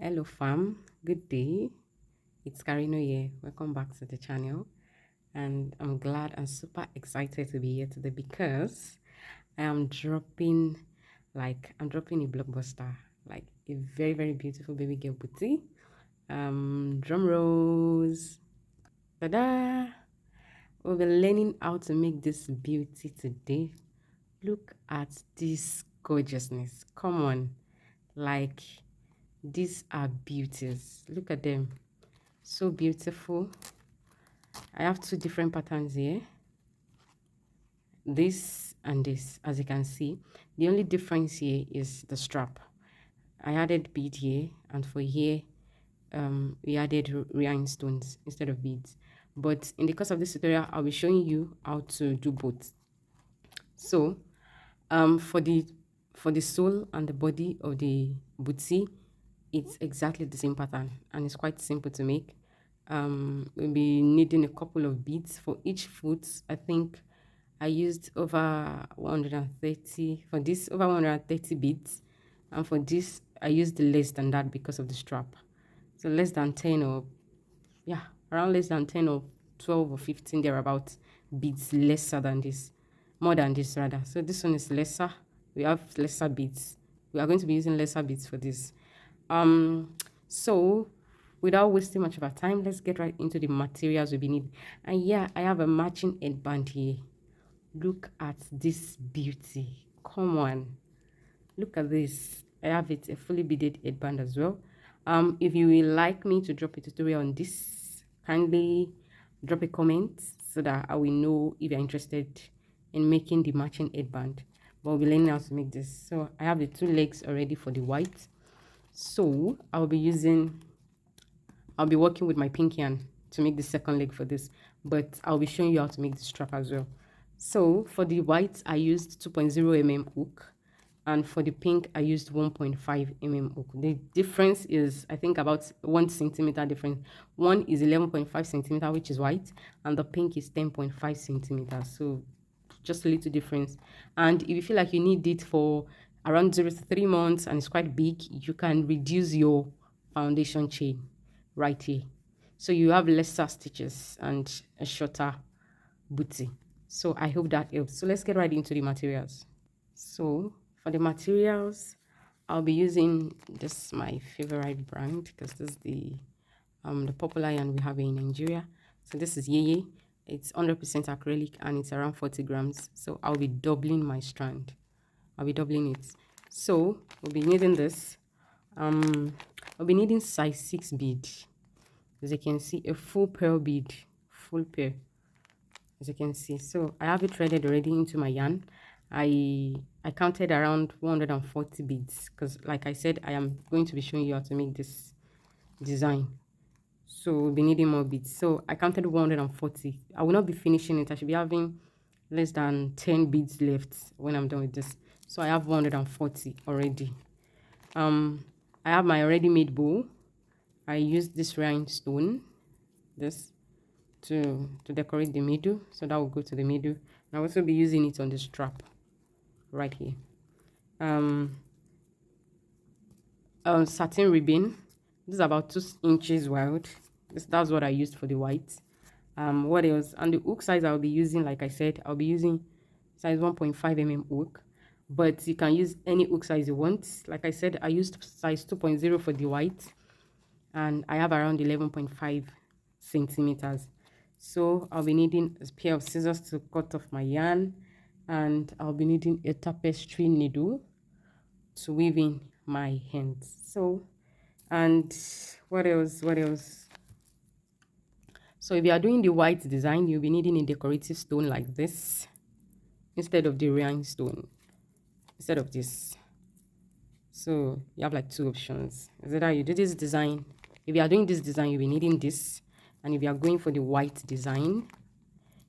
Hello fam, good day. It's Karino here. Welcome back to the channel, and I'm glad and super excited to be here today because I'm dropping a blockbuster, like a very beautiful baby girl booty. Drum rolls. Ta-da! We'll be learning how to make this beauty today. Look at this gorgeousness. Come on, like these are beauties. Look at them, so beautiful. I have two different patterns here, this and this. As you can see, the only difference here is the strap. I added bead here, and for here we added rhinestones instead of beads. But in the course of this tutorial, I'll be showing you how to do both. So for the sole and the body of the booty, it's exactly the same pattern and it's quite simple to make. We'll be needing a couple of beads for each foot. I think I used over 130 for this, over 130 beads, and for this I used less than that because of the strap. So less than 10, or yeah, around less than 10 or 12 or 15 thereabouts beads, lesser than this, more than this rather. So this one is lesser. We have lesser beads. We are going to be using lesser beads for this. So without wasting much of our time, let's get right into the materials we'll be needing. And yeah, I have a matching headband here. Look at this beauty. Come on, look at this. I have it, a fully beaded headband as well. If you will like me to drop a tutorial on this, kindly drop a comment so that I will know if you're interested in making the matching headband. But we'll be learning how to make this. So I have the two legs already for the white. So I'll be working with my pink yarn to make the second leg for this, but I'll be showing you how to make the strap as well. So for the white, I used 2.0 mm hook, and for the pink, I used 1.5 mm hook. The difference is, I think, about 1 centimeter difference. One is 11.5 centimeter, which is white, and the pink is 10.5 centimeters. So just a little difference. And if you feel like you need it for around 0 to 3 months and it's quite big, you can reduce your foundation chain right here, so you have lesser stitches and a shorter booty. So I hope that helps. So let's get right into the materials. So for the materials, I'll be using this, my favorite brand, because this is the popular yarn we have in Nigeria. So this is Yeye. It's 100% acrylic and it's around 40 grams. So I'll be doubling my strand. I'll be doubling it. So we'll be needing this. I'll be needing size 6 bead. As you can see, a full pearl bead, full pearl, as you can see. So I have it threaded already into my yarn. I counted around 140 beads because, like I said, I am going to be showing you how to make this design. So we'll be needing more beads. So I counted 140. I will not be finishing it. I should be having less than 10 beads left when I'm done with this. So I have 140 already. I have my ready-made bow. I used this rhinestone, this, to decorate the middle, so that will go to the middle. I'll also be using it on the strap right here. Satin ribbon. This is about 2 inches wide. That's what I used for the white. What else? And the hook size I'll be using, like I said, I'll be using size 1.5 mm hook, but you can use any hook size you want. Like I said, I used size 2.0 for the white, and I have around 11.5 centimeters. So I'll be needing a pair of scissors to cut off my yarn, and I'll be needing a tapestry needle to weave in my hands. So, and what else? So if you are doing the white design, you'll be needing a decorative stone like this instead of the rhinestone, instead of this. So you have like 2 options. Is that how you do this design? If you are doing this design, you'll be needing this. And if you are going for the white design,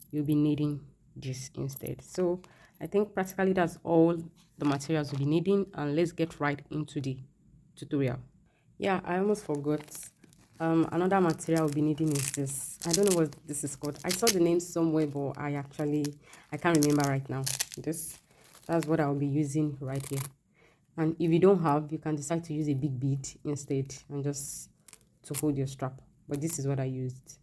you'll be needing this instead. So I think practically that's all the materials we'll be needing. And let's get right into the tutorial. Yeah, I almost forgot. Another material we'll be needing is this. I don't know what this is called. I saw the name somewhere, but I can't remember right now. That's what I'll be using right here. And if you don't have, you can decide to use a big bead instead and just to hold your strap. But this is what I used.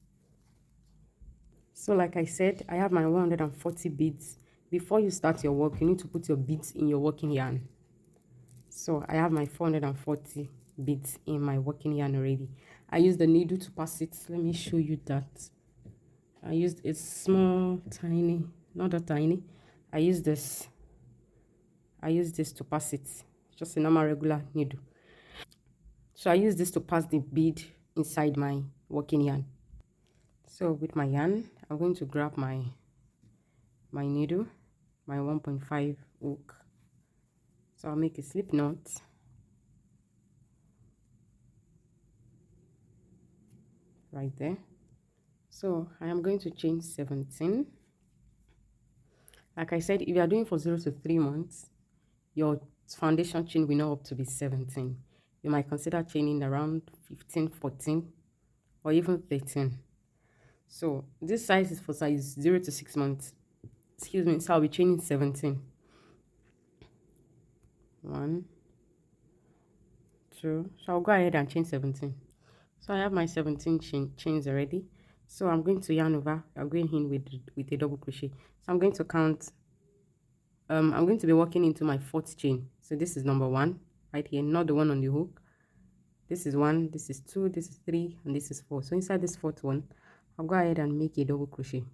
So like I said, I have my 140 beads. Before you start your work, you need to put your beads in your working yarn. So I have my 440 beads in my working yarn already. I used the needle to pass it. Let me show you that. I used a small, tiny, not that tiny. I used this to pass it. Just a normal regular needle. So I use this to pass the bead inside my working yarn. So with my yarn, I'm going to grab my needle, my 1.5 hook. So I'll make a slip knot. Right there. So I am going to chain 17. Like I said, if you are doing for 0 to 3 months, your foundation chain will not up to be 17. You might consider chaining around 15, 14, or even 13. So this size is for size 0 to 6 months. Excuse me, so I'll be chaining 17. 1, 2. So I'll go ahead and chain 17. So I have my 17 chains already. So I'm going to yarn over. I'm going in with a double crochet. So I'm going to count. I'm going to be working into my 4th chain. So this is number 1 right here, not the one on the hook. This is 1, this is 2, this is 3, and this is 4. So inside this 4th one, I'll go ahead and make a double crochet.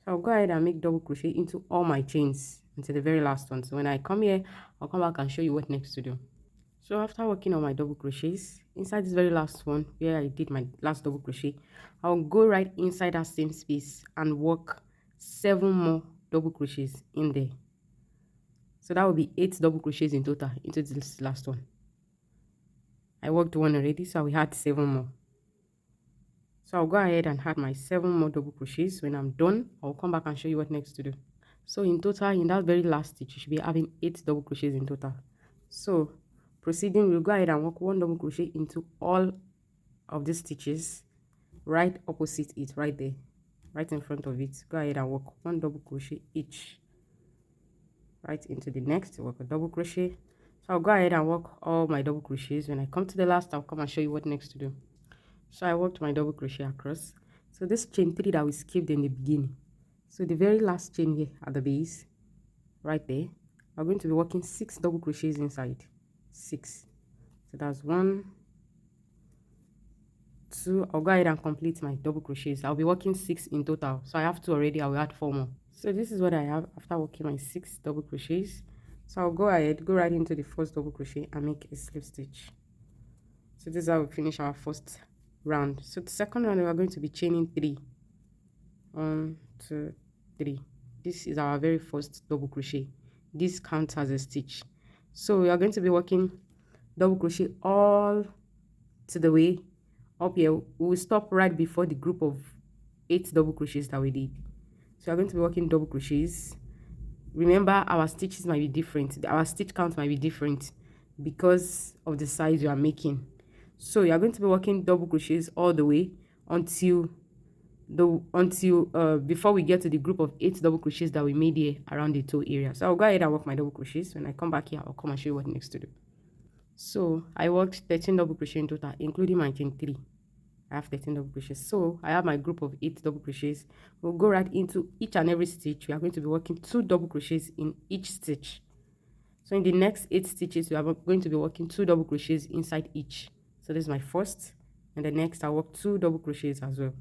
So I'll go ahead and make double crochet into all my chains until the very last one. So when I come here, I'll come back and show you what next to do. So after working on my double crochets, inside this very last one where I did my last double crochet, I'll go right inside that same space and work 7 more double crochets in there. So that will be 8 double crochets in total into this last one. I worked 1 already, so we had 7 more. So I'll go ahead and add my 7 more double crochets. When I'm done, I'll come back and show you what next to do. So in total, in that very last stitch, you should be having 8 double crochets in total. So proceeding, we'll go ahead and work 1 double crochet into all of these stitches right opposite it, right there, right in front of it. Go ahead and work 1 double crochet each right into the next. Work a double crochet. So I'll go ahead and work all my double crochets. When I come to the last, I'll come and show you what next to do. So I worked my double crochet across. So this chain 3 that we skipped in the beginning, so the very last chain here at the base right there, I'm going to be working 6 double crochets inside. 6. So that's 1, 2. I'll go ahead and complete my double crochets. I'll be working 6 in total, so I have 2 already. I will add 4 more. So this is what I have after working my 6 double crochets. So I'll go ahead, go right into the first double crochet and make a slip stitch. So this is how we finish our first round. So the second round, we are going to be chaining 3. 1, 2, 3. This is our very first double crochet. This counts as a stitch. So we are going to be working double crochet all to the way up here. We will stop right before the group of 8 double crochets that we did. So we're going to be working double crochets. Remember, our stitches might be different. Our stitch count might be different because of the size you are making. So you are going to be working double crochets all the way until before we get to the group of 8 double crochets that we made here around the toe area. So I'll go ahead and work my double crochets. When I come back here, I'll come and show you what next to do. So I worked 13 double crochet in total, including my chain 3. I have 13 double crochets. So I have my group of 8 double crochets. We'll go right into each and every stitch. We are going to be working 2 double crochets in each stitch. So in the next 8 stitches, we are going to be working 2 double crochets inside each. So this is my first, and the next I'll work 2 double crochets as well.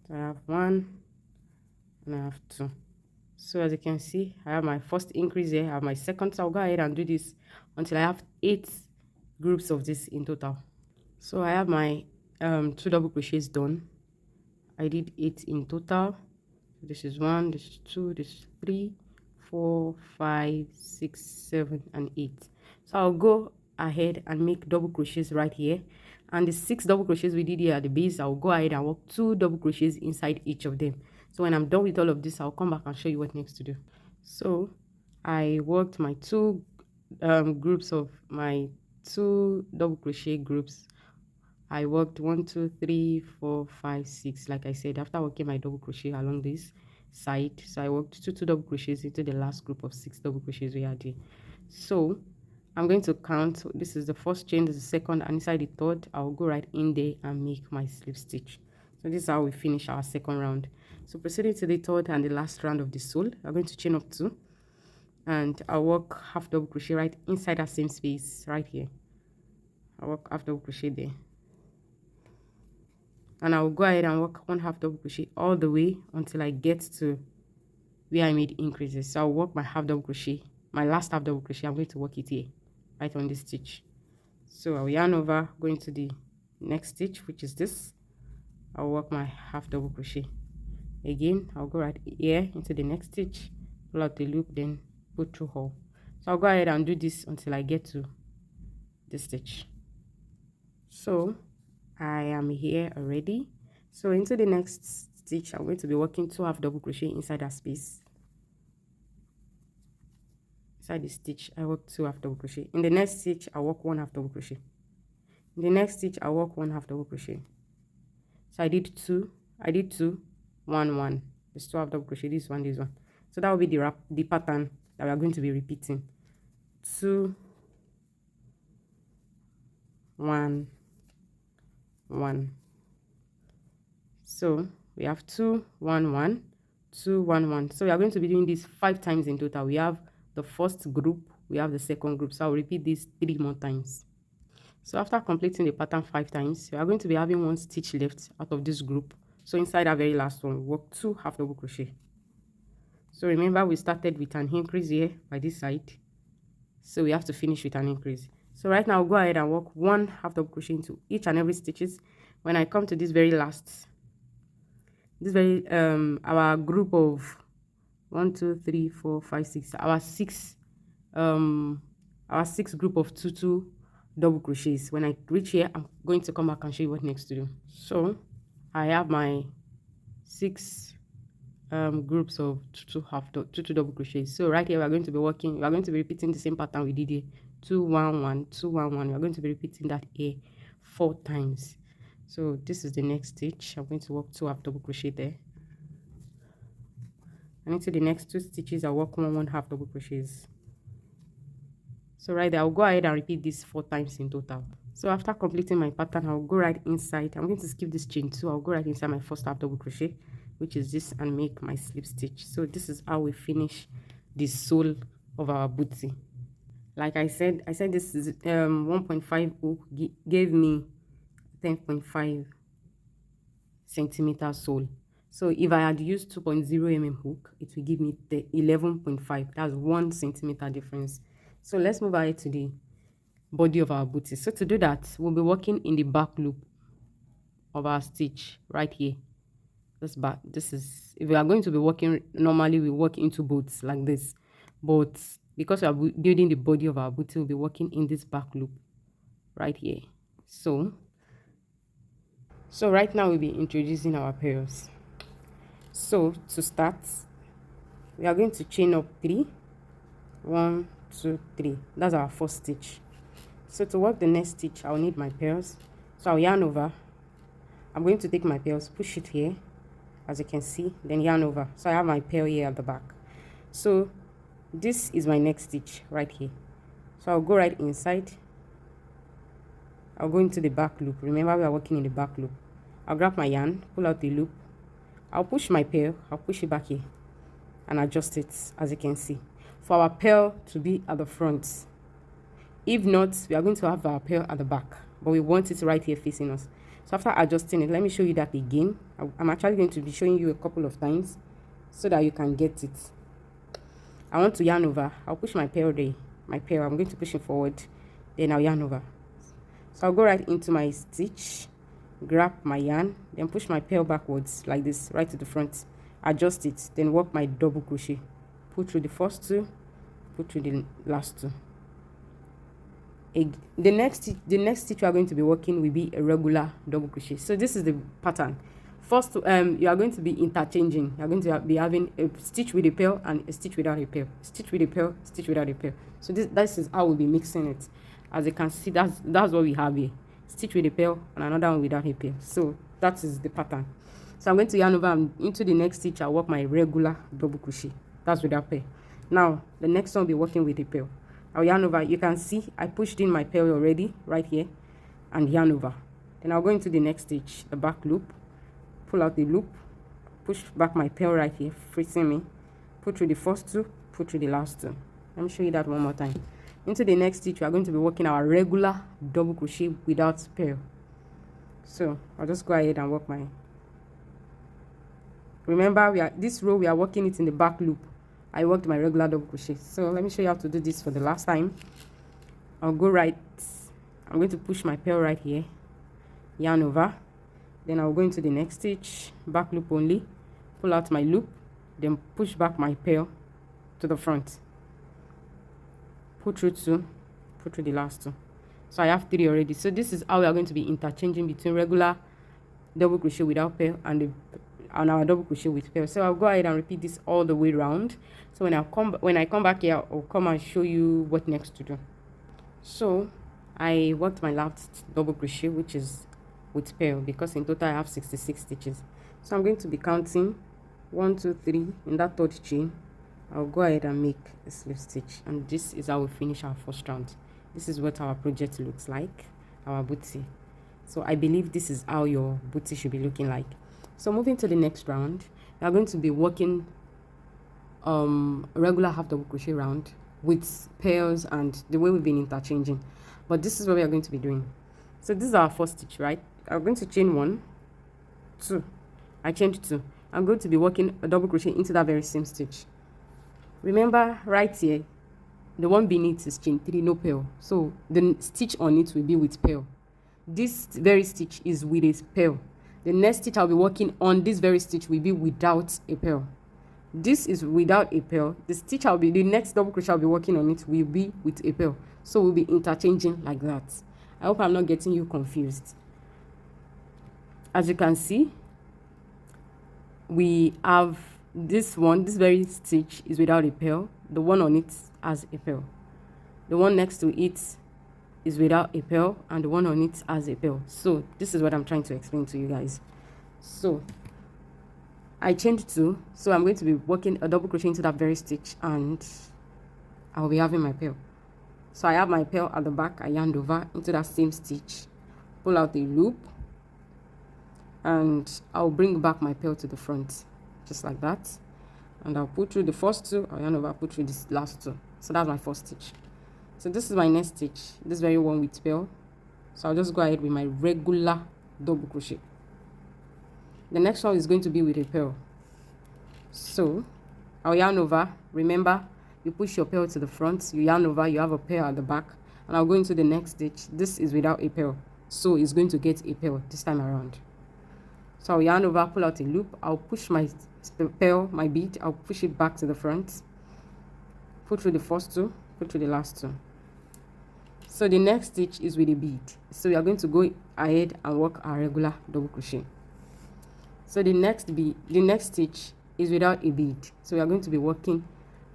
So I have 1 and I have 2. So as you can see, I have my first increase here. I have my second. So I'll go ahead and do this until I have 8 groups of this in total. So I have my 2 double crochets done. I did 8 in total. This is 1, this is 2, this is 3, 4, 5, 6, 7, and 8. So I'll go ahead and make double crochets right here, and the 6 double crochets we did here at the base, I'll go ahead and work 2 double crochets inside each of them. So when I'm done with all of this, I'll come back and show you what next to do. So I worked my 2 groups of my 2 double crochet groups I worked 1 2 3 4 5 6, like I said, after working my double crochet along this side. So I worked two double crochets into the last group of 6 double crochets we had here. So I'm going to count. This is the first chain, this is the second, and inside the third I'll go right in there and make my slip stitch. So this is how we finish our second round. So proceeding to the third and the last round of the sole, I'm going to chain up 2, and I'll work half double crochet right inside that same space right here. I'll work half double crochet there, and I'll go ahead and work 1 half double crochet all the way until I get to where I made increases. So I'll work my half double crochet, my last half double crochet. I'm going to work it here right on this stitch. So I'll yarn over, go into the next stitch, which is this. I'll work my half double crochet again. I'll go right here into the next stitch, pull out the loop, then put through hole. So I'll go ahead and do this until I get to this stitch. So I am here already. So into the next stitch, I'm going to be working 2 half double crochet inside that space. Inside the stitch, I work 2 half double crochet. In the next stitch, I work 1 half double crochet. In the next stitch, I work 1 half double crochet. So I did 2, 1 1. There's 2 half double crochet, this one, this one. So that will be the pattern that we are going to be repeating. 2 1 1. So we have 2 1 1, 2 1 1. So we are going to be doing this 5 times in total. We have the first group, we have the second group. So I'll repeat this 3 more times. So after completing the pattern 5 times, we are going to be having 1 stitch left out of this group. So inside that very last one, we work 2 half double crochet. So remember, we started with an increase here by this side, so we have to finish with an increase. So right now I'll go ahead and work 1 half double crochet into each and every stitches. When I come to this very last, our group of 1 2 3 4 5 6, our six group of 2 double crochets. When I reach here, I'm going to come back and show you what next to do. So I have my 6 groups of 2 double crochets. So right here, we are going to be repeating the same pattern we did here. 2 1 1 2 1 1. We are going to be repeating that here 4 times. So this is the next stitch. I'm going to work 2 half double crochet there, and into the next 2 stitches I'll work 1 half double crochets. So right there, I'll go ahead and repeat this 4 times in total. So after completing my pattern, I'll go right inside. I'm going to skip this chain too. I'll go right inside my first half double crochet, which is this, and make my slip stitch. So this is how we finish the sole of our booty. Like I said this is 1.5 hook gave me 10.5 centimeter sole. So if I had used 2.0 mm hook, it will give me the 11.5. That's 1 centimeter difference. So let's move ahead to the body of our booty. So to do that, we'll be working in the back loop of our stitch right here. This is, if we are going to be working normally, we work into boats like this, but because we are building the body of our booty, we'll be working in this back loop right here. So right now we'll be introducing our pairs. So to start, we are going to chain up 3, 1 2 3. That's our first stitch. So to work the next stitch, I'll need my pairs. So I'll yarn over. I'm going to take my pairs, push it here, as you can see, then yarn over. So I have my pair here at the back. So this is my next stitch right here. So I'll go right inside. I'll go into the back loop. Remember, we are working in the back loop. I'll grab my yarn, pull out the loop. I'll push my pair, I'll push it back here and adjust it, as you can see, for our pair to be at the front. If not, we are going to have our pair at the back, but we want it right here facing us. So after adjusting it, let me show you that again. I'm actually going to be showing you a couple of times so that you can get it. I want to yarn over. I'll push my pair there. I'm going to push it forward, then I'll yarn over. So I'll go right into my stitch, grab my yarn, then push my pair backwards like this, right to the front, adjust it, then work my double crochet, put through the first 2, put through the last 2. The next stitch we are going to be working will be a regular double crochet. So this is the pattern. First, you are going to be interchanging. You are going to be having a stitch with a pair and a stitch without a pair, stitch with a pair, stitch without a pair. So this is how we'll be mixing it. As you can see, that's what we have here. stitch with a purl and another one without a purl. So that is the pattern. So I'm going to yarn over and into the next stitch I'll work my regular double crochet. That's without purl. Now the next one will be working with a purl. I'll yarn over. You can see I pushed in my purl already right here and yarn over. Then I'll go into the next stitch, the back loop, pull out the loop, push back my purl right here, facing me, put through the first two, put through the last two. Let me show you that one more time. Into the next stitch we are going to be working our regular double crochet without purl. So I'll just go ahead and work my, remember this row we are working it in the back loop. I worked my regular double crochet. So let me show you how to do this for the last time. I'll go right, I'm going to push my purl right here, yarn over, then I'll go into the next stitch, back loop only, pull out my loop, then push back my purl to the front, put through two, put through the last two. So I have 3 already. So this is how we are going to be interchanging between regular double crochet without purl and our double crochet with purl. So I'll go ahead and repeat this all the way around. So when I come back here, I'll come and show you what next to do. So I worked my last double crochet, which is with purl, because in total I have 66 stitches. So I'm going to be counting 1 2 3 in that third chain. I'll go ahead and make a slip stitch, and this is how we finish our first round. This is what our project looks like, our booty. So I believe this is how your booty should be looking like. So moving to the next round, we are going to be working regular half double crochet round with pairs and the way we've been interchanging, but this is what we are going to be doing. So this is our first stitch, right? I'm going to chain 1 2, I chained 2. I'm going to be working a double crochet into that very same stitch. Remember right here, the one beneath is chain 3, no purl, so the stitch on it will be with purl. This very stitch is with a purl. The next stitch I'll be working on, this very stitch, will be without a purl. This is without a purl. The next double crochet I'll be working on it will be with a purl. So we'll be interchanging like that. I hope I'm not getting you confused. As you can see, we have this very stitch is without a purl. The one on it has a purl. The one next to it is without a purl, and the one on it has a purl. So this is what I'm trying to explain to you guys. So I chained 2, so I'm going to be working a double crochet into that very stitch, and I'll be having my purl. So I have my purl at the back. I yarned over into that same stitch, pull out the loop, and I'll bring back my purl to the front, just like that. And I'll put through the first 2, I'll yarn over, put through this last 2. So that's my first stitch. So this is my next stitch, this very one with purl. So I'll just go ahead with my regular double crochet. The next one is going to be with a purl. So I'll yarn over. Remember, you push your purl to the front, you yarn over, you have a purl at the back, and I'll go into the next stitch. This is without a purl, so it's going to get a purl this time around. So I'll yarn over, pull out a loop, I'll push my purl, my bead, I'll push it back to the front, put through the first 2, put through the last 2. So the next stitch is with a bead. So we are going to go ahead and work our regular double crochet. So the next stitch is without a bead. So we are going to be working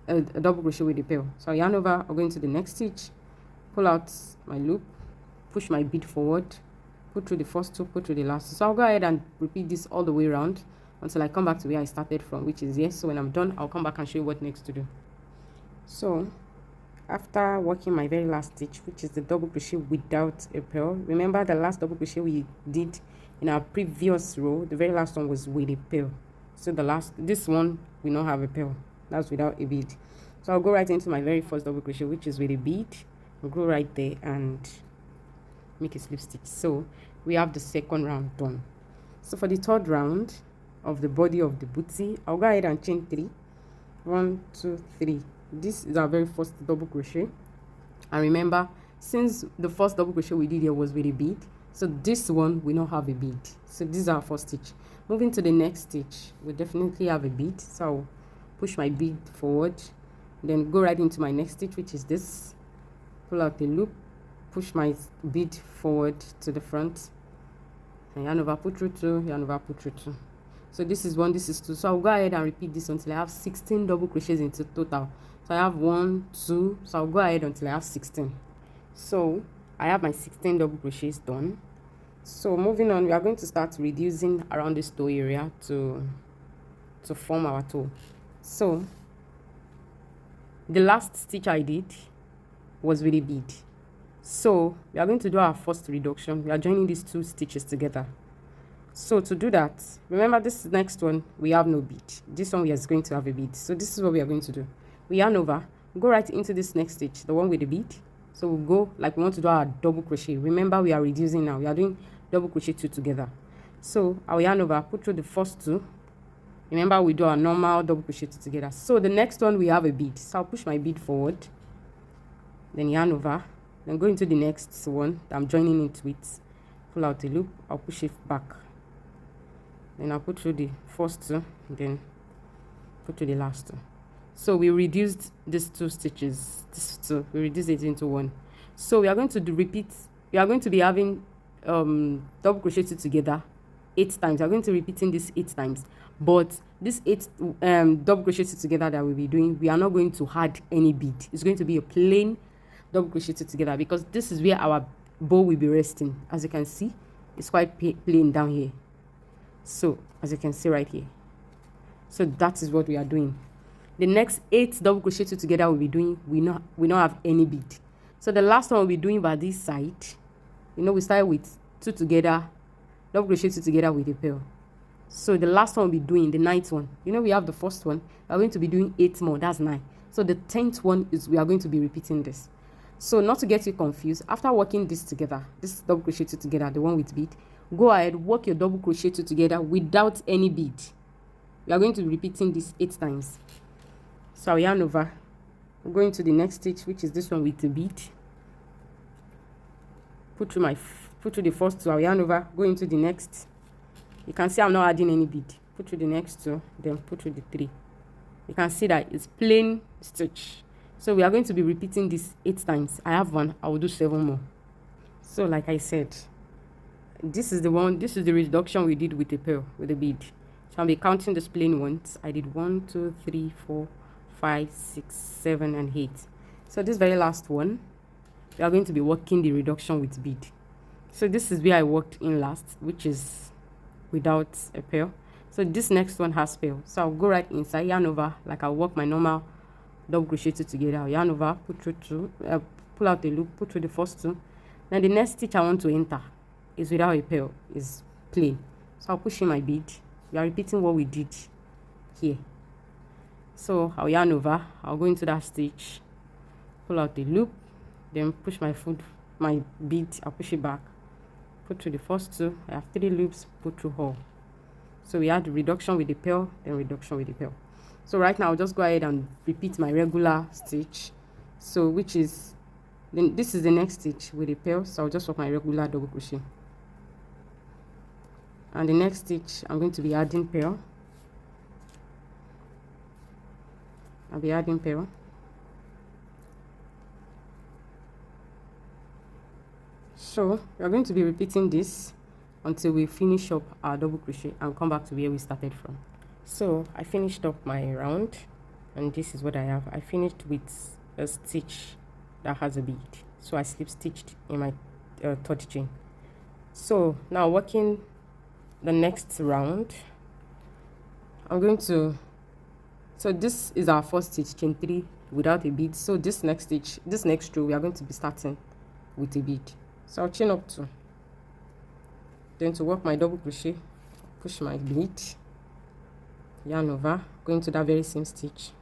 a double crochet with the purl. So I yarn over, I'll go into the next stitch, pull out my loop, push my bead forward, put through the first 2, put through the last 2. So I'll go ahead and repeat this all the way around until I come back to where I started from, which is here. So when I'm done, I'll come back and show you what next to do. So after working my very last stitch, which is the double crochet without a purl, remember the last double crochet we did in our previous row, the very last one was with a purl. So this one we not have a purl, that's without a bead. So I'll go right into my very first double crochet, which is with a bead. I'll go right there and make a slip stitch. So we have the second round done. So for the third round of the body of the booty, I'll go ahead and chain 3. 1 2 3. This is our very first double crochet, and remember, since the first double crochet we did here was with a bead, so this one we not have a bead. So this is our first stitch. Moving to the next stitch, we definitely have a bead, so I'll push my bead forward, then go right into my next stitch, which is this, pull out the loop, push my bead forward to the front, and yarn over, put through 2, yarn over, put through 2. So this is 1, this is 2. So I'll go ahead and repeat this until I have 16 double crochets into total. So I have 1 2, so I'll go ahead until I have 16. So I have my 16 double crochets done. So moving on, we are going to start reducing around this toe area to form our toe. So the last stitch I did was with a bead. So we are going to do our first reduction. We are joining these two stitches together. So to do that, remember this next one we have no bead. This one we are going to have a bead. So this is what we are going to do. We yarn over, go right into this next stitch, the one with the bead. So we'll go like we want to do our double crochet. Remember we are reducing now. We are doing double crochet 2 together. So I'll yarn over, put through the first 2. Remember we do our normal double crochet 2 together. So the next one we have a bead. So I'll push my bead forward, then yarn over, then go into the next one that I'm joining it with. Pull out the loop, I'll push it back. Then I'll put through the first 2, then put through the last 2. So we reduced these 2 stitches. This 2, we reduced it into 1. So we are going to repeat. We are going to be having double crochet 2 together 8 times. We are going to be repeating this 8 times. But this 8 double crochet 2 together that we'll be doing, we are not going to add any bead. It's going to be a plain double crochet 2 together, because this is where our bow will be resting. As you can see, it's quite plain down here. So as you can see right here, so that is what we are doing. The next 8 double crochet 2 together we'll be doing, we don't have any bead. So the last one we'll be doing by this side, you know, we started with 2 together, double crochet 2 together with a pearl. So the last one we'll be doing, the 9th one, you know, we have the first one, we're going to be doing 8 more, that's 9. So the 10th one is we are going to be repeating this. So not to get you confused, after working this together, this double crochet 2 together, the one with bead, go ahead, work your double crochet 2 together without any bead. We are going to be repeating this 8 times. So I'll yarn over, I'm going to the next stitch, which is this one with the bead. Put through the first 2, I'll yarn over, go into the next. You can see I'm not adding any bead. Put through the next 2, then put through the 3. You can see that it's plain stitch. So we are going to be repeating this 8 times. I have 1, I will do 7 more. So like I said, this is the reduction we did with the pearl, with the bead. So I'll be counting the plain ones. I did 1, 2, 3, 4, 5, 6, 7, and 8. So this very last one, we are going to be working the reduction with bead. So this is where I worked in last, which is without a pearl. So this next one has pearl. So I'll go right inside, yarn over, like I'll work my normal double crochet 2 together. I'll yarn over, put through 2, pull out the loop, put through the first 2. Then the next stitch I want to enter is without a pearl, is plain. So I'll push in my bead. We are repeating what we did here. So I'll yarn over, I'll go into that stitch, pull out the loop, then push my bead, I'll push it back, put through the first 2. I have 3 loops, put through all. So we had the reduction with the pearl, then reduction with the pearl. So right now I'll just go ahead and repeat my regular stitch. So which is, then this is the next stitch with the pearl. So I'll just work my regular double crochet. And the next stitch I'm going to be adding pearl. I'll be adding pearl. So we're going to be repeating this until we finish up our double crochet and come back to where we started from. So I finished up my round, and this is what I have. I finished with a stitch that has a bead. So I slip stitched in my 3rd chain. So now working the next round, I'm going to, so this is our first stitch, chain 3 without a bead. So this next stitch, this next row, we are going to be starting with a bead. So I'll chain up 2, then to work my double crochet, push my bead, yarn over, go into that very same stitch,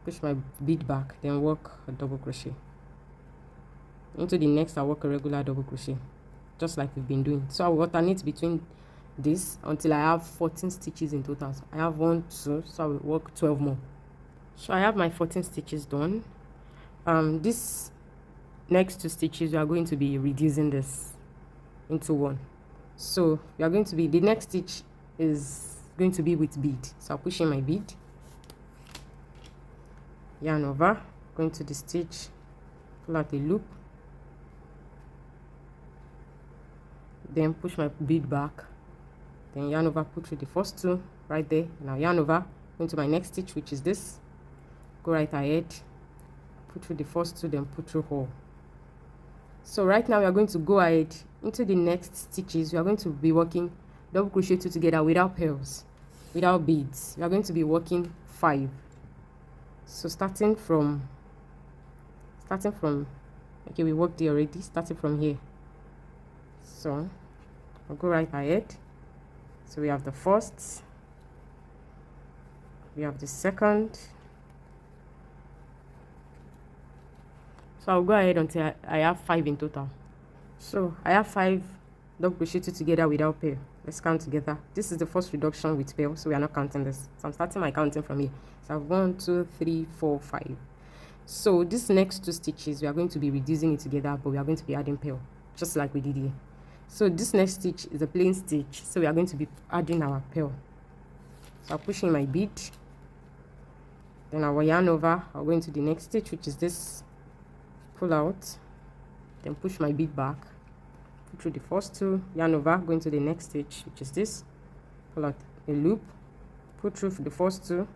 push my bead back, then work a double crochet. Into the next I'll work a regular double crochet, just like we've been doing. So I'll alternate between this until I have 14 stitches in total. I have 1, 2, so I will work 12 more. So I have my 14 stitches done. This next 2 stitches we are going to be reducing this into 1. So we are going to be, the next stitch is going to be with bead. So I'll push in my bead, yarn over, go into the stitch, pull out a loop, then push my bead back, then yarn over, put through the first 2 right there. Now yarn over, go into my next stitch, which is this, go right ahead, put through the first 2, then put through all. So right now we are going to go ahead into the next stitches. We are going to be working double crochet 2 together without pearls, without beads. We are going to be working 5. So starting from okay, we worked there already, starting from here. So I'll go right ahead. So we have the first, we have the second. So I'll go ahead until I have 5 in total. So I have 5 double crochet 2 together without pair. Let's count together. This is the first reduction with pair, so we are not counting this. So I'm starting my counting from here. So I have 1, 2, 3, 4, 5. So this next 2 stitches, we are going to be reducing it together, but we are going to be adding pair, just like we did here. So this next stitch is a plain stitch, so we are going to be adding our pair. So I'll push in my bead, then I will yarn over. I'll go into the next stitch, which is this, pull out, then push my bead back, put through the first 2, yarn over, go into the next stitch, which is this, pull out a loop, put through the first 2,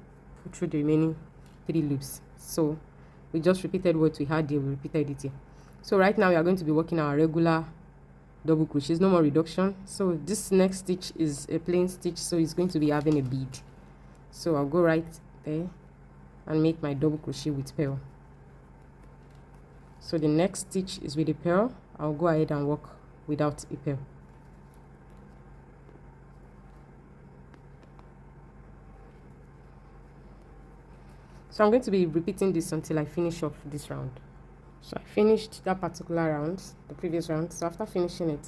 put through the remaining 3 loops. So we just repeated what we had here, we repeated it here. So right now we are going to be working our regular double crochets, no more reduction. So this next stitch is a plain stitch, so it's going to be having a bead. So I'll go right there and make my double crochet with pearl. So the next stitch is with a pearl. I'll go ahead and work without a pearl. So I'm going to be repeating this until I finish off this round. So I finished that particular round, the previous round. So after finishing it,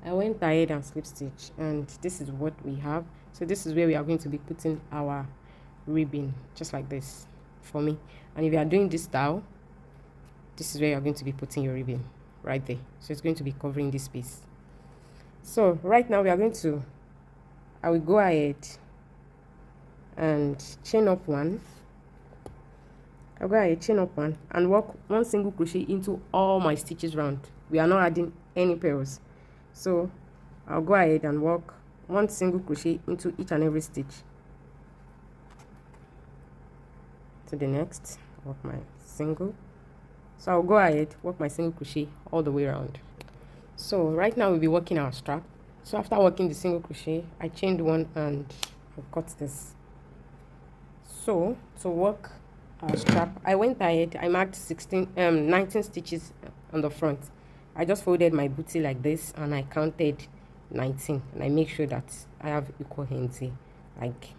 I went ahead and slip stitch, and this is what we have. So this is where we are going to be putting our ribbon, just like this for me. And if you are doing this style, this is where you're going to be putting your ribbon, right there. So it's going to be covering this space. So right now we are going to, I will go ahead and chain up 1. I'll go ahead, chain up 1 and work 1 single crochet into all my stitches round. We are not adding any pairs. So I'll go ahead and work 1 single crochet into each and every stitch. To the next, work my single. So I'll go ahead, work my single crochet all the way around. So right now we'll be working our strap. So after working the single crochet, I chained 1 and I'll cut this. So to work our strap, I went ahead, I marked 19 stitches on the front. I just folded my booty like this and I counted 19, and I make sure that I have equal ends here. Like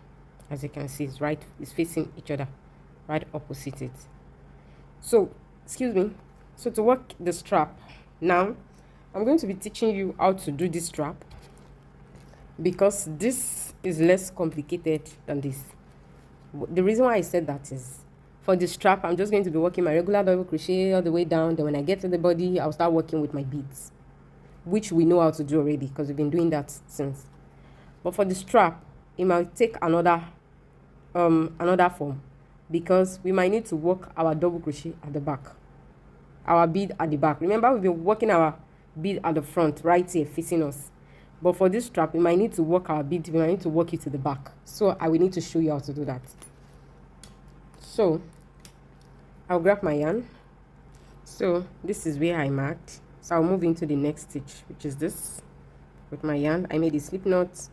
as you can see, it's facing each other, right opposite it. So excuse me. So to work the strap, now I'm going to be teaching you how to do this strap, because this is less complicated than this. The reason why I said that is, for the strap, I'm just going to be working my regular double crochet all the way down. Then when I get to the body, I'll start working with my beads, which we know how to do already because we've been doing that since. But for the strap, it might take another form, because we might need to work our double crochet at the back, our bead at the back. Remember, we've been working our bead at the front, right here, facing us. But for this strap, we might need to work our bead, we might need to work it to the back. So I will need to show you how to do that. So I'll grab my yarn. So this is where I marked. So I'll move into the next stitch, which is this. With my yarn, I made a slip knot.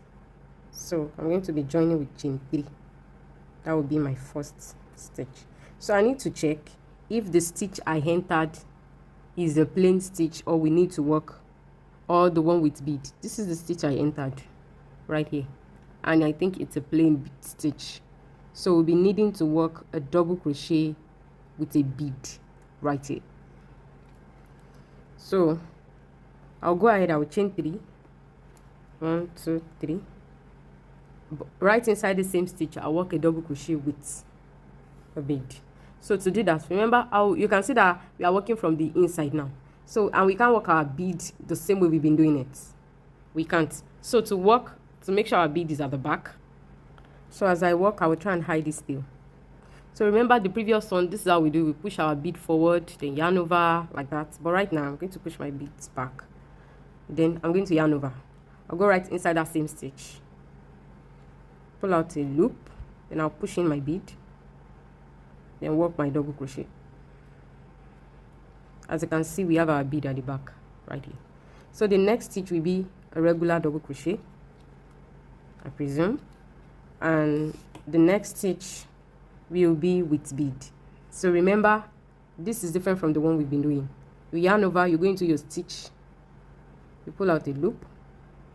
So I'm going to be joining with chain 3. That will be my first stitch. So I need to check if the stitch I entered is a plain stitch, or we need to work, or the one with bead. This is the stitch I entered right here, and I think it's a plain stitch. So we'll be needing to work a double crochet with a bead right here. So I'll go ahead, I'll chain 3. 1, 2, 3. Right inside the same stitch, I'll work a double crochet with a bead. So to do that, remember how you can see that we are working from the inside now. So, and we can't work our bead the same way we've been doing it. We can't. So to make sure our bead is at the back. So as I work, I will try and hide this tail. So remember the previous one, this is how we do. We push our bead forward, then yarn over like that. But right now, I'm going to push my beads back. Then I'm going to yarn over. I'll go right inside that same stitch. Pull out a loop. Then I'll push in my bead. Then work my double crochet. As you can see, we have our bead at the back right here. So the next stitch will be a regular double crochet, I presume, and the next stitch will be with bead. So remember, this is different from the one we've been doing. You yarn over, you go into your stitch, you pull out a loop,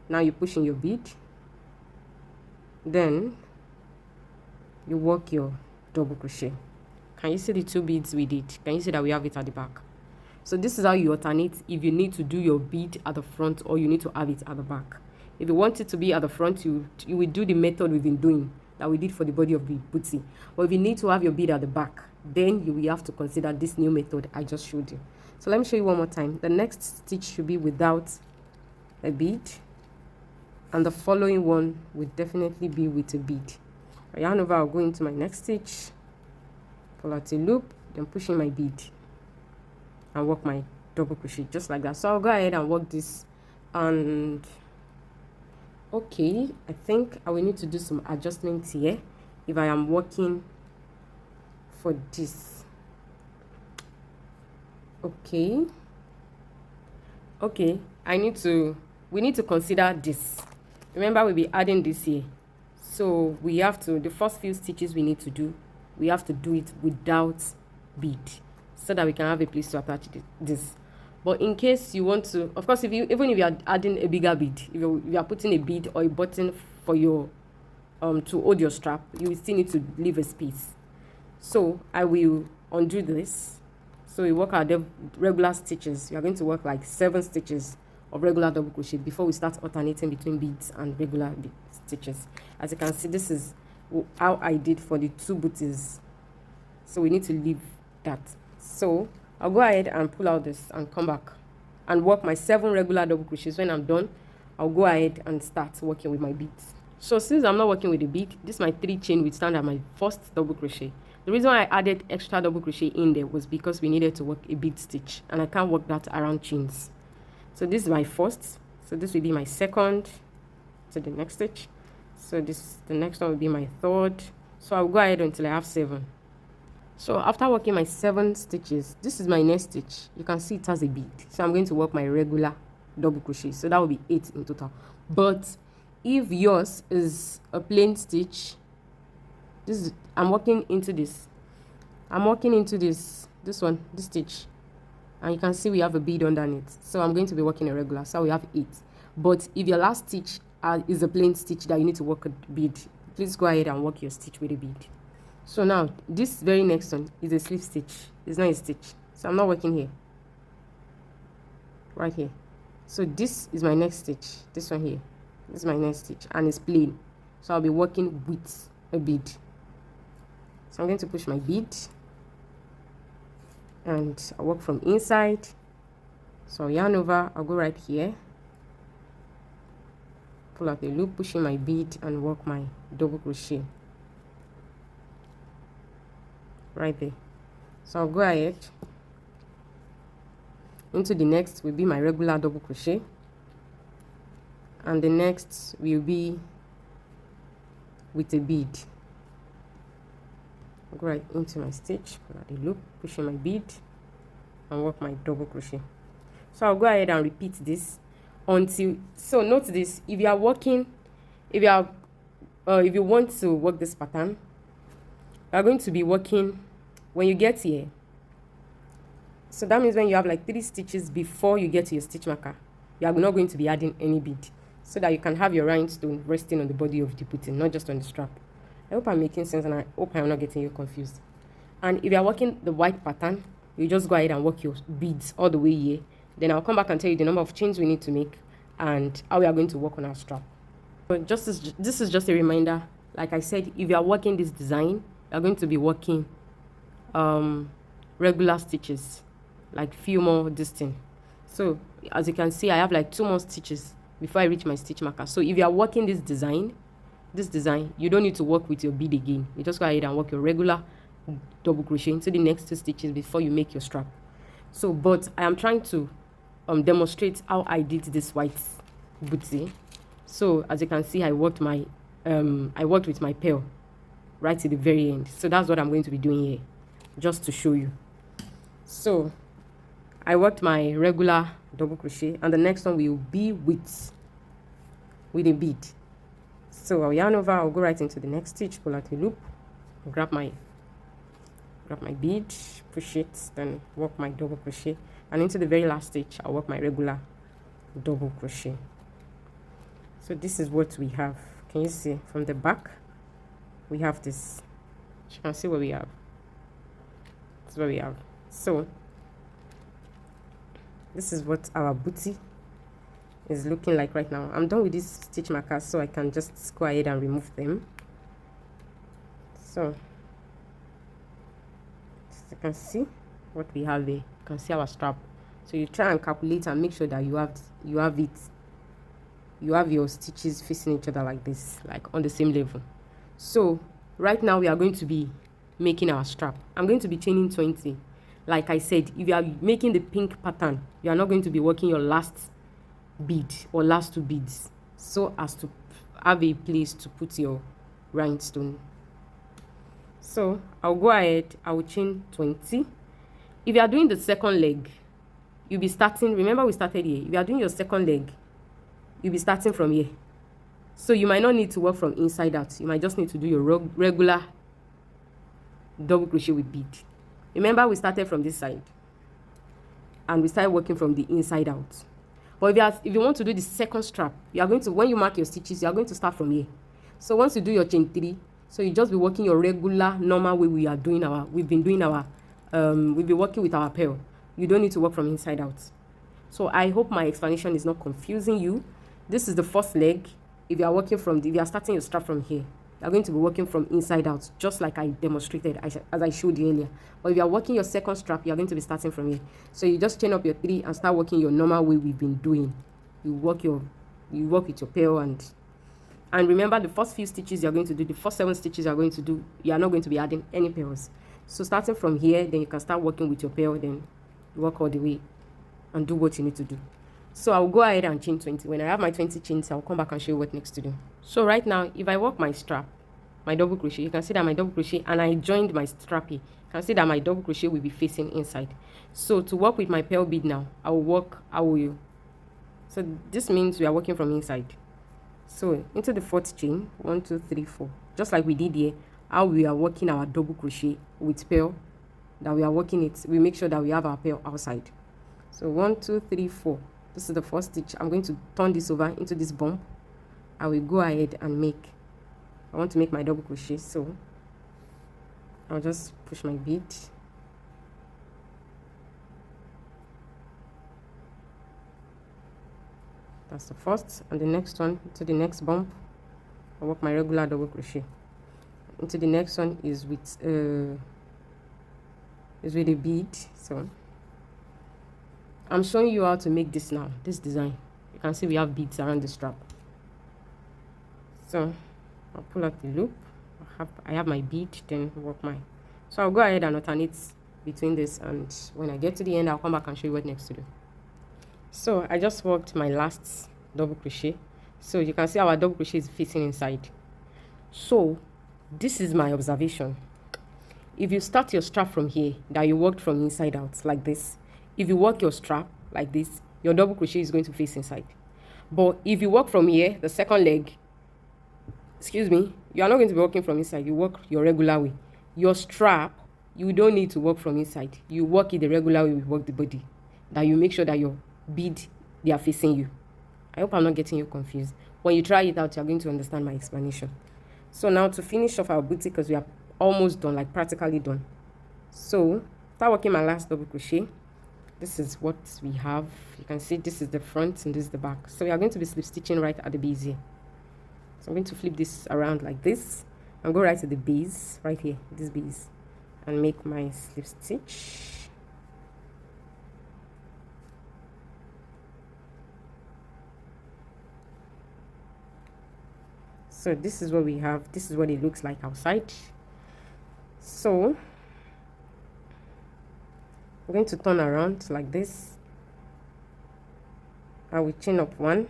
now you push in your bead, then you work your double crochet. Can you see the 2 beads we did? Can you see that we have it at the back? So this is how you alternate if you need to do your bead at the front or you need to have it at the back. If you want it to be at the front, you will do the method we've been doing that we did for the body of the booty. But if you need to have your bead at the back, then you will have to consider this new method I just showed you. So let me show you one more time. The next stitch should be without a bead, and the following one will definitely be with a bead. I yarn over, I'll go into my next stitch, pull out a loop, then push in my bead and work my double crochet just like that. So I'll go ahead and work this. And okay, I think I will need to do some adjustments here if I am working for this. Okay, we need to consider this. Remember, we'll be adding this here, so we have to, the first few stitches we need to do, we have to do it without bead so that we can have a place to attach this. But in case you want to, of course, even if you are adding a bigger bead, if you are putting a bead or a button for your to hold your strap, you will still need to leave a space. So I will undo this. So we work our regular stitches. We are going to work like 7 stitches of regular double crochet before we start alternating between beads and regular bead stitches. As you can see, this is how I did for the 2 booties. So we need to leave that. So I'll go ahead and pull out this and come back and work my 7 regular double crochets. When I'm done, I'll go ahead and start working with my beads. So since I'm not working with a bead, this is my 3 chain will stand at my first double crochet. The reason why I added extra double crochet in there was because we needed to work a bead stitch, and I can't work that around chains. So this is my first, so this will be my second to the next stitch. So the next one will be my third. So I'll go ahead until I have 7. So after working my 7 stitches, this is my next stitch. You can see it has a bead, so I'm going to work my regular double crochet. So that will be 8 in total. But if yours is a plain stitch, I'm working into this stitch, and you can see we have a bead underneath. So I'm going to be working a regular, so we have 8. But if your last stitch is a plain stitch that you need to work a bead, please go ahead and work your stitch with a bead. So now this very next one is a slip stitch. It's not a stitch, so I'm not working here, right here. So this is my next stitch, this one here, this is my next stitch, and it's plain, so I'll be working with a bead. So I'm going to push my bead and I'll work from inside. So I'll yarn over, I'll go right here, pull out the loop, push in my bead and work my double crochet right there. So I'll go ahead into the next will be my regular double crochet, and the next will be with a bead. I'll go right into my stitch, pull out the loop, push in my bead and work my double crochet. So I'll go ahead and repeat this until, so note this, if you are working, if you want to work this pattern, you are going to be working when you get here. So that means when you have like 3 stitches before you get to your stitch marker, you are not going to be adding any bead, so that you can have your rhinestone resting on the body of the booty, not just on the strap. I hope I'm making sense, and I hope I'm not getting you confused. And if you are working the white pattern, you just go ahead and work your beads all the way here. Then I'll come back and tell you the number of chains we need to make and how we are going to work on our strap. But this is just a reminder. Like I said, if you are working this design, you are going to be working regular stitches, like few more this thing. So as you can see, I have like 2 more stitches before I reach my stitch marker. So if you are working this design, you don't need to work with your bead again. You just go ahead and work your regular double crochet into the next 2 stitches before you make your strap. So, but I am trying to demonstrate how I did this white booty. So as you can see, I worked with my pearl right to the very end. So that's what I'm going to be doing here, just to show you. So I worked my regular double crochet, and the next one will be with a bead. So I'll yarn over, I'll go right into the next stitch, pull out a loop, grab my bead, push it, then work my double crochet, and into the very last stitch I'll work my regular double crochet. So this is what we have. Can you see from the back? We have this. You can see what we have. This is what we have. So this is what our booty is looking like right now. I'm done with these stitch markers, so I can just go ahead and remove them. So as you can see what we have there. You can see our strap. So you try and calculate and make sure that you have your stitches facing each other like this, like on the same level. So right now we are going to be making our strap. I'm going to be chaining 20. Like I said, if you are making the pink pattern, you are not going to be working your last bead or last 2 beads, so as to have a place to put your rhinestone. So I'll go ahead, I will chain 20. If you are doing the second leg, you'll be starting, remember we started here. If you are doing your second leg, you'll be starting from here. So you might not need to work from inside out. You might just need to do your regular double crochet with bead. Remember we started from this side and we started working from the inside out. But if you want to do the second strap, you are going to, when you mark your stitches, you are going to start from here. So once you do your chain 3, so you just be working your regular normal way we've been working with our pearl. You don't need to work from inside out. So I hope my explanation is not confusing you. This is the first leg. If you are working if you are starting your strap from here, you are going to be working from inside out, just like I demonstrated as I showed you earlier. But if you are working your second strap, you are going to be starting from here. So you just chain up your 3 and start working your normal way we've been doing. You work with your pearl, and remember the first few stitches you are going to do, the first 7 stitches you are going to do, you are not going to be adding any pearls. So starting from here, then you can start working with your pearl, then work all the way and do what you need to do. So I'll go ahead and chain 20. When I have my 20 chains, I'll come back and show you what next to do. So right now, if I work my strap, my double crochet, you can see that my double crochet, and I joined my strap here, you can see that my double crochet will be facing inside. So to work with my pearl bead now, so this means we are working from inside. So into the 4th chain, 1 2 3 4, just like we did here, how we are working our double crochet with pearl, that we are working it, we make sure that we have our pearl outside. So 1 2 3 4, this is the first stitch. I'm going to turn this over into this bump. I will go ahead and I want to make my double crochet, so I'll just push my bead. That's the first, and the next one, to the next bump, I'll work my regular double crochet. Into the next one is with a bead. So I'm showing you how to make this now, this design. You can see we have beads around the strap. So I'll pull out the loop. I have my bead, then work mine. So I'll go ahead and alternate between this, and when I get to the end, I'll come back and show you what next to do. So I just worked my last double crochet. So you can see our double crochet is facing inside. So this is my observation. If you start your strap from here, that you worked from inside out like this, if you work your strap like this, your double crochet is going to face inside. But if you work from here, the second leg, you are not going to be working from inside. You work your regular way. Your strap, you don't need to work from inside. You work it the regular way we work the body. That you make sure that your bead, they are facing you. I hope I'm not getting you confused. When you try it out, you're going to understand my explanation. So now to finish off our booty, because we are almost done, like practically done. So start working my last double crochet. This is what we have. You can see this is the front and this is the back. So we are going to be slip stitching right at the base here. So I'm going to flip this around like this and go right to the base, right here, this base, and make my slip stitch. So this is what we have. This is what it looks like outside. So I'm going to turn around like this. I will chain up 1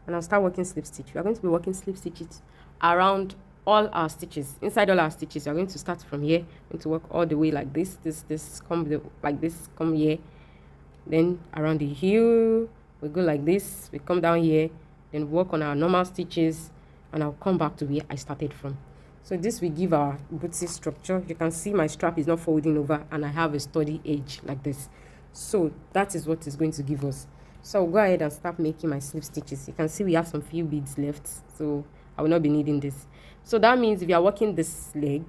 and I'll start working slip stitch. We are going to be working slip stitches around all our stitches, inside all our stitches. We are going to start from here. We're going to work all the way like this, come like this, come here, then around the heel we go like this, we come down here, then work on our normal stitches, and I'll come back to where I started from. So this will give our booty structure. You can see my strap is not folding over, and I have a sturdy edge like this. So that is what is going to give us. So I'll go ahead and start making my slip stitches. You can see we have some few beads left, so I will not be needing this. So that means if you are working this leg,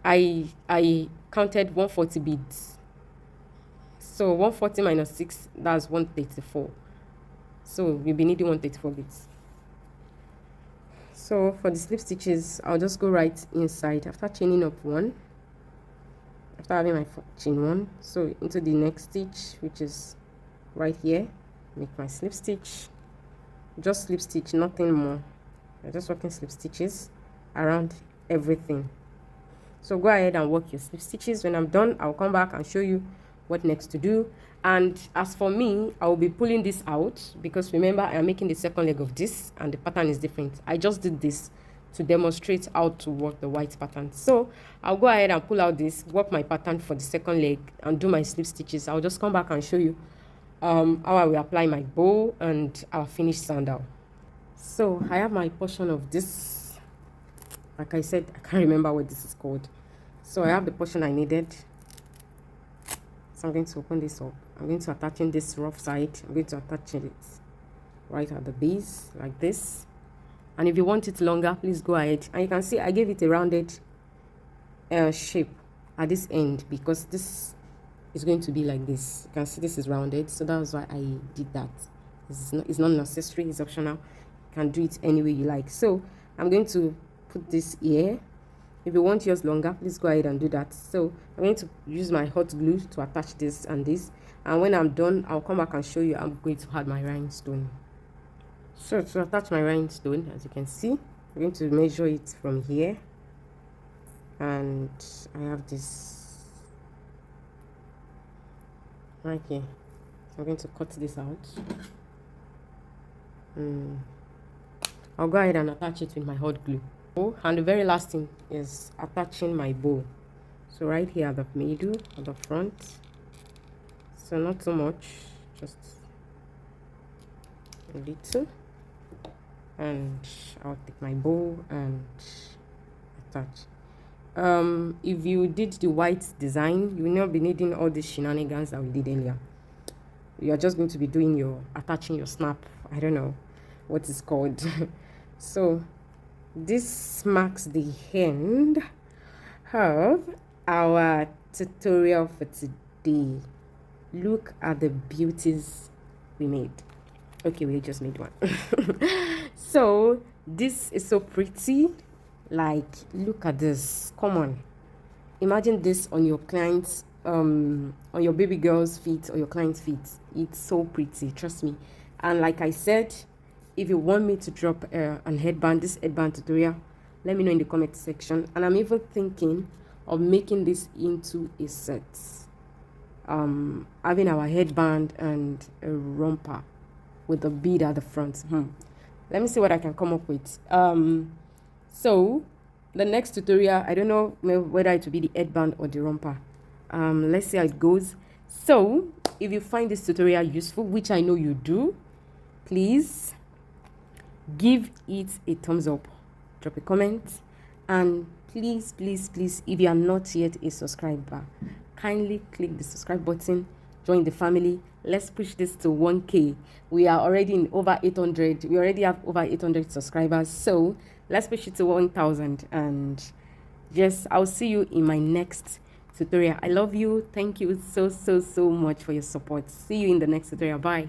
I counted 140 beads. So 140 minus 6, that's 134. So you'll be needing 134 beads. So for the slip stitches, I'll just go right inside after chaining up one, after having my chain one, so into the next stitch, which is right here, make my slip stitch. Just slip stitch, nothing more. I'm just working slip stitches around everything. So go ahead and work your slip stitches. When I'm done, I'll come back and show you what next to do. And as for me, I will be pulling this out because remember I am making the second leg of this and the pattern is different. I just did this to demonstrate how to work the white pattern. So I'll go ahead and pull out this, work my pattern for the second leg and do my slip stitches. I'll just come back and show you how I will apply my bow and our finished sandal. So I have my portion of this. Like I said, I can't remember what this is called. So I have the portion I needed. So I'm going to open this up. I'm going to attach in this rough side. I'm going to attach it right at the base like this. And if you want it longer, please go ahead. And you can see I gave it a rounded shape at this end because this is going to be like this. You can see this is rounded, so that's why I did that. It's not necessary, it's optional. You can do it any way you like. So I'm going to put this here. If you want yours longer, please go ahead and do that. So I'm going to use my hot glue to attach this and this. And when I'm done, I'll come back and show you I'm going to add my rhinestone. So to attach my rhinestone, as you can see, I'm going to measure it from here. And I have this right here. So I'm going to cut this out. I'll go ahead and attach it with my hot glue. And the very last thing is attaching my bow. So right here at the middle, at the front. So not so much, just a little. And I'll take my bow and attach. If you did the white design, you will not be needing all these shenanigans that we did earlier. You are just going to be doing your attaching your snap. I don't know what it's called. So this marks the end of our tutorial for today. Look at the beauties we made. Okay, we just made one. So this is so pretty. Like, look at this. Come on, imagine this on your client's on your baby girl's feet or your client's feet. It's so pretty, trust me. And like I said, if you want me to drop an headband, this headband tutorial, let me know in the comment section. And I'm even thinking of making this into a set, having our headband and a romper with a bead at the front. Let me see what I can come up with. So the next tutorial, I don't know whether it will be the headband or the romper. Let's see how it goes. So if you find this tutorial useful, which I know you do, please give it a thumbs up, drop a comment, and please if you are not yet a subscriber, kindly click the subscribe button, join the family. Let's push this to 1K. We are already in over 800. We already have over 800 subscribers, so let's push it to 1000. And yes, I'll see you in my next tutorial. I love you. Thank you so much for your support. See you in the next tutorial. Bye.